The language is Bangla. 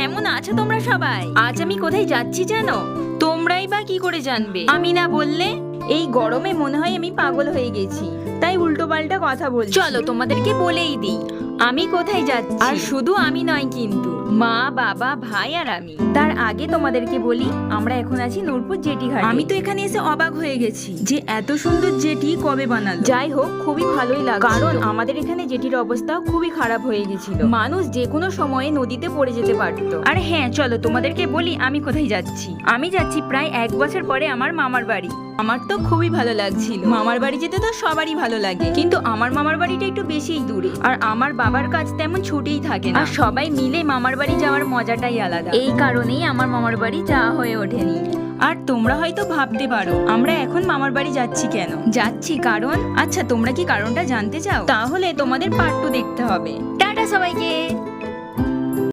কেমন আছো তোমরা সবাই? আজ আমি কোথায় যাচ্ছি জানো? তোমরাই বা কি করে জানবে? আমি না বললে? এই গরমে মনে হয় আমি পাগল হয়ে গেছি, তাই উল্টো পাল্টা কথা বলছি। চলো তোমাদেরকে বলেই দিই আমি কোথায় যাচ্ছি। আর শুধু আমি নয় কিন্তু, মা, বাবা, ভাই আর আমি। তার আগে তোমাদেরকে বলি, আমরা এখন আছি নূরপুর জেটি ঘাটে। আমি তো এখানে এসে অবাক হয়ে গেছি যে এত সুন্দর জেটি কবে বানালো। যাই হোক, খুবই ভালোই লাগে, কারণ আমাদের এখানে জেটির অবস্থা খুবই খারাপ হয়ে গেছিল। মানুষ যে কোনো সময়ে নদীতে পড়ে যেতে পারতো। আর হ্যাঁ, চলো তোমাদেরকে বলি আমি কোথায় যাচ্ছি। আমি যাচ্ছি প্রায় 1 বছর পরে আমার মামার বাড়ি। আমার তো খুবই ভালো লাগছিল। মামার বাড়ি যেতে তো সবারই ভালো লাগে, কিন্তু আমার মামার বাড়িটা একটু বেশিই দূরে, আর আমার বাবার কাজ তেমন ছুটিই থাকে না। আর সবাই মিলে মামার বাড়ি যাওয়ার মজাটাই আলাদা। এই কারণেই আমার মামার বাড়ি যাওয়া হয়ে ওঠেনি। আর তোমরা হয়তো ভাবতে পারো আমরা এখন মামার বাড়ি যাচ্ছি কেন? যাচ্ছি কারণ, আচ্ছা তোমরা কি কারণটা জানতে চাও? তাহলে তোমাদের পার্ট 2 দেখতে হবে। টাটা সবাইকে।